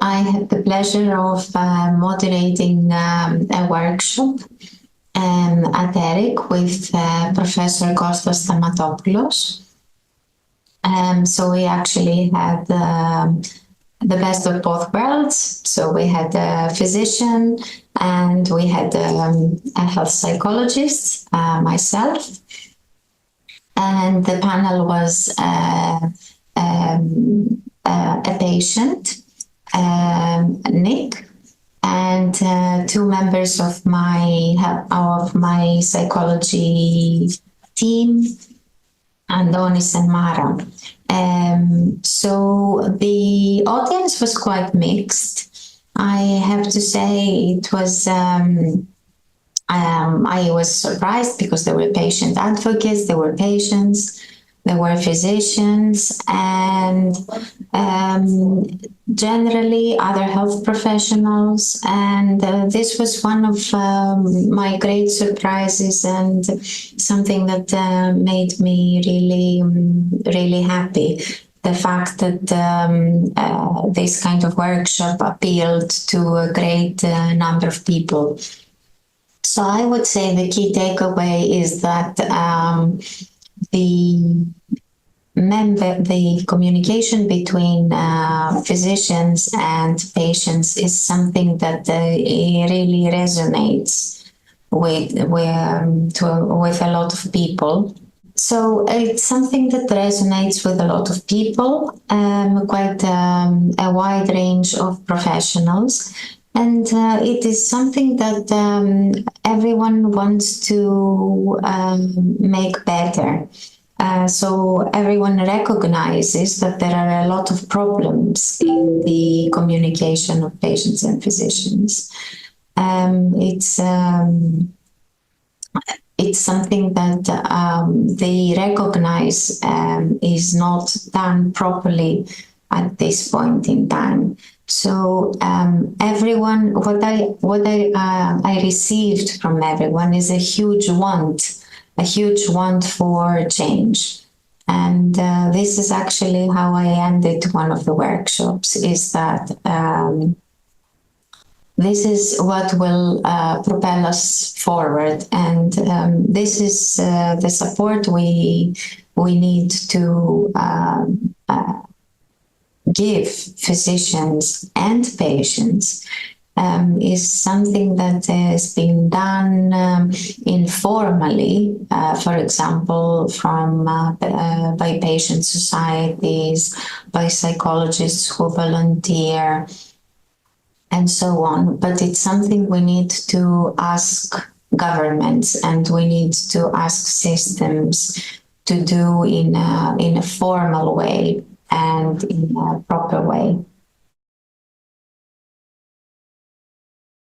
I had the pleasure of moderating a workshop at ERIC with Professor Kostas Stamatopoulos. So we actually had the best of both worlds. So we had a physician and we had a health psychologist, myself. And the panel was a patient, Nick, and two members of my psychology team, Andonis and Mara. So the audience was quite mixed. I have to say it was. I was surprised because there were patient advocates, there were patients, there were physicians, and generally other health professionals. And this was one of my great surprises and something that made me really happy. The fact that this kind of workshop appealed to a great number of people. So I would say the key takeaway is that the communication between physicians and patients is something that really resonates with a lot of people. So it's something that resonates with a lot of people, quite a wide range of professionals. And it is something that everyone wants to make better. So everyone recognizes that there are a lot of problems in the communication of patients and physicians. It's something that they recognize is not done properly at this point in time. So everyone, what I received from everyone is a huge want for change. And this is actually how I ended one of the workshops, is that this is what will propel us forward. And this is the support we need to give physicians and patients is something that has been done informally, for example, from by patient societies, by psychologists who volunteer, and so on. But it's something we need to ask governments and we need to ask systems to do in a formal way and in a proper way.